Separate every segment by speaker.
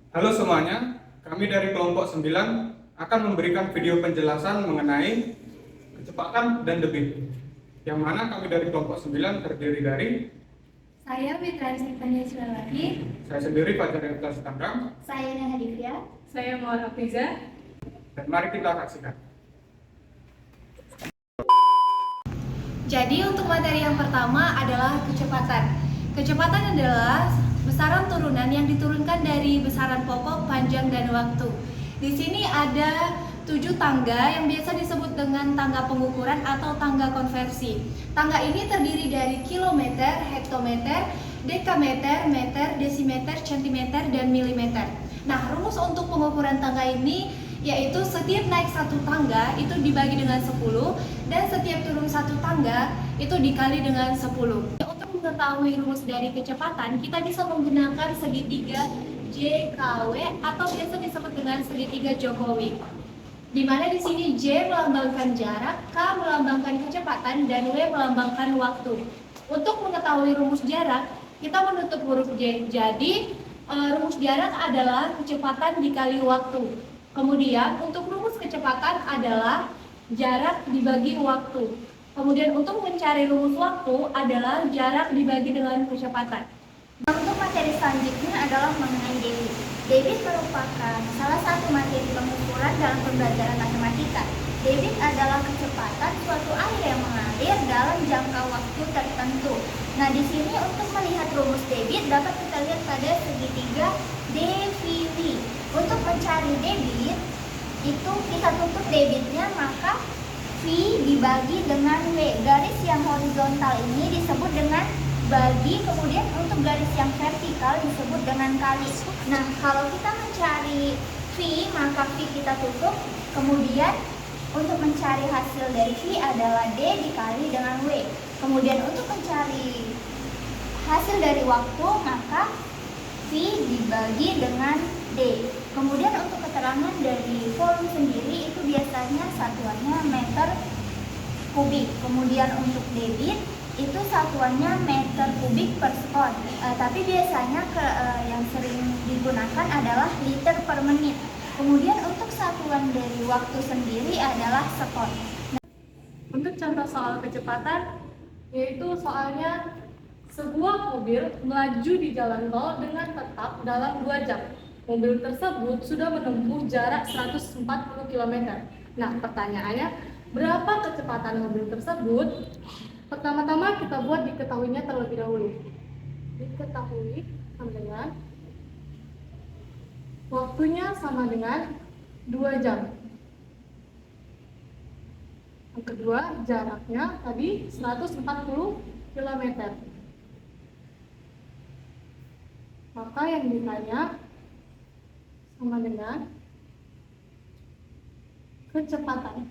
Speaker 1: Halo semuanya, kami dari kelompok 9 akan memberikan video penjelasan mengenai kecepatan dan debit. Yang mana kami dari kelompok 9 terdiri dari
Speaker 2: Saya Mitra Sintanya Sulawati.
Speaker 1: saya sendiri Fajar Yunus Tanggang,
Speaker 2: Saya Nana Divya.
Speaker 3: Saya Mawar Hafiza.
Speaker 1: dan mari kita saksikan.
Speaker 2: Jadi untuk materi yang pertama adalah kecepatan. Kecepatan adalah besaran turunan yang diturunkan dari besaran pokok, panjang, dan waktu. Di sini ada 7 tangga yang biasa disebut dengan tangga pengukuran atau tangga konversi. Tangga ini terdiri dari kilometer, hektometer, dekameter, meter, desimeter, centimeter, dan milimeter. Nah, rumus untuk pengukuran tangga ini yaitu setiap naik satu tangga itu dibagi dengan 10 dan setiap turun satu tangga itu dikali dengan 10. Untuk mengetahui rumus dari kecepatan, kita bisa menggunakan segitiga JKW atau biasa disebut dengan segitiga Jokowi. Di mana di sini J melambangkan jarak, K melambangkan kecepatan, dan W melambangkan waktu. Untuk mengetahui rumus jarak, kita menutup huruf J. Jadi rumus jarak adalah kecepatan dikali waktu. Kemudian untuk rumus kecepatan adalah jarak dibagi waktu. Kemudian untuk mencari rumus waktu adalah jarak dibagi dengan kecepatan. Untuk materi selanjutnya adalah mengenai debit. Debit merupakan salah satu materi pengukuran dalam pembelajaran matematika. Debit adalah kecepatan suatu air yang mengalir dalam jangka waktu tertentu. Nah, di sini untuk melihat rumus debit dapat kita lihat pada segitiga DVV. Untuk mencari debit, itu kita tutup debitnya, maka V dibagi dengan W. Garis yang horizontal ini disebut dengan bagi, kemudian untuk garis yang vertikal disebut dengan kali. Nah, kalau kita mencari V, maka V kita tutup, kemudian untuk mencari hasil dari V adalah D dikali dengan W. Kemudian untuk mencari hasil dari waktu, maka V dibagi dengan D. Kemudian untuk keterangan dari volume sendiri itu biasanya satuannya meter kubik. Kemudian untuk debit itu satuannya meter kubik per sekon. Tapi biasanya yang sering digunakan adalah liter per menit. Kemudian untuk satuan dari waktu sendiri adalah sekon.
Speaker 3: Untuk contoh soal kecepatan, yaitu soalnya sebuah mobil melaju di jalan tol dengan tetap dalam 2 jam. Mobil tersebut sudah menempuh jarak 140 km. Nah, pertanyaannya, berapa kecepatan mobil tersebut? Pertama-tama kita buat diketahuinya terlebih dahulu. Diketahui sama dengan waktunya sama dengan 2 jam. Yang kedua, jaraknya tadi 140 km. Maka yang ditanya sama dengan kecepatan.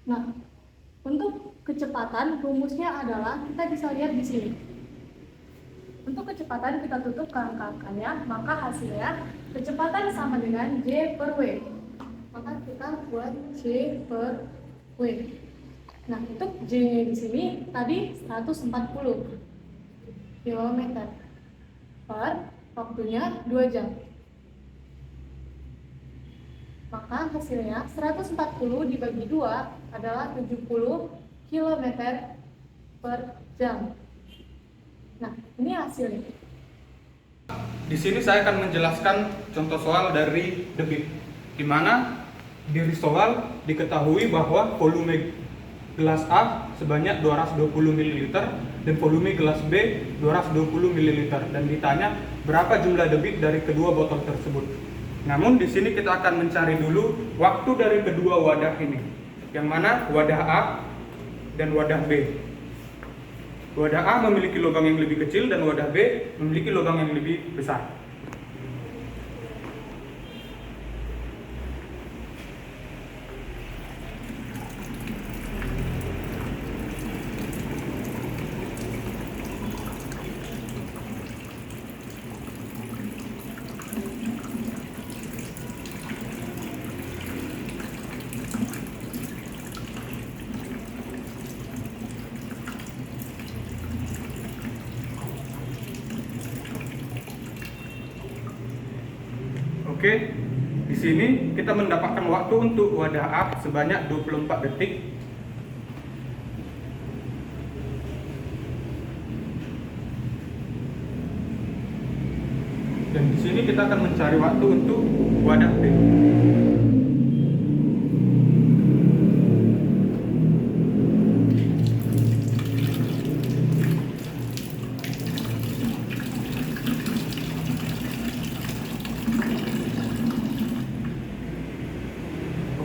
Speaker 3: Nah, untuk kecepatan rumusnya adalah kita bisa lihat di sini. Untuk kecepatan kita tutup angka-angkanya, maka hasilnya kecepatan sama dengan J per W. Maka kita buat J per W. Nah, untuk J-nya di sini tadi 140 km per waktunya 2 jam. Maka hasilnya 140 dibagi 2 adalah 70 km per jam. Nah, ini hasilnya.
Speaker 1: Di sini saya akan menjelaskan contoh soal dari debit, di mana di soal diketahui bahwa volume gelas A sebanyak 220 ml dan volume gelas B 220 ml, dan ditanya berapa jumlah debit dari kedua botol tersebut. Namun di sini kita akan mencari dulu waktu dari kedua wadah ini, yang mana wadah A dan wadah B. Wadah A memiliki lubang yang lebih kecil dan wadah B memiliki lubang yang lebih besar. Oke, di sini kita mendapatkan waktu untuk wadah A sebanyak 24 detik. Dan di sini kita akan mencari waktu untuk wadah B.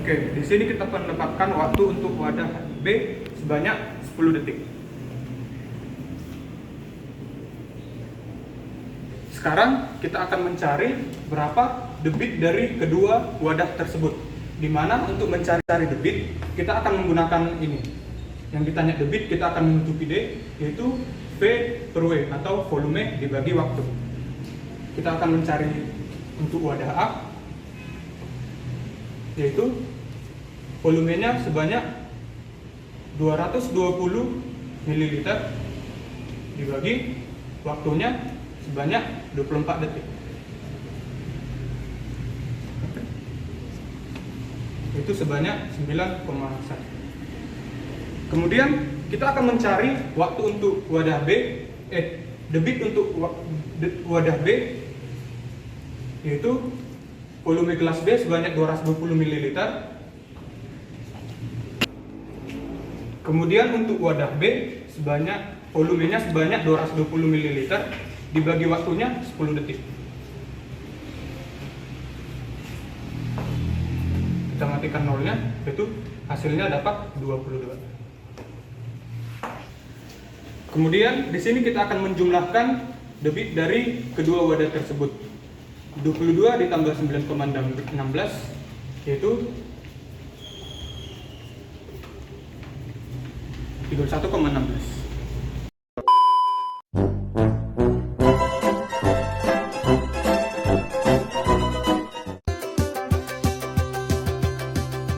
Speaker 1: Oke, di sini kita mendapatkan waktu untuk wadah B sebanyak 10 detik. Sekarang kita akan mencari berapa debit dari kedua wadah tersebut. Di mana untuk mencari debit, kita akan menggunakan ini. Yang ditanya debit, kita akan menutupi D, yaitu V per W atau volume dibagi waktu. Kita akan mencari untuk wadah A, yaitu volumenya sebanyak 220 ml dibagi waktunya sebanyak 24 detik. Itu sebanyak 9,1. Kemudian kita akan mencari waktu untuk wadah B, debit untuk wadah B, yaitu volume gelas B sebanyak 220 ml. Kemudian untuk wadah B volumenya sebanyak 220 ml dibagi waktunya 10 detik. Kita matikan nolnya, yaitu hasilnya dapat 22. Kemudian di sini kita akan menjumlahkan debit dari kedua wadah tersebut. 22 ditambah 9,16 yaitu 31,16.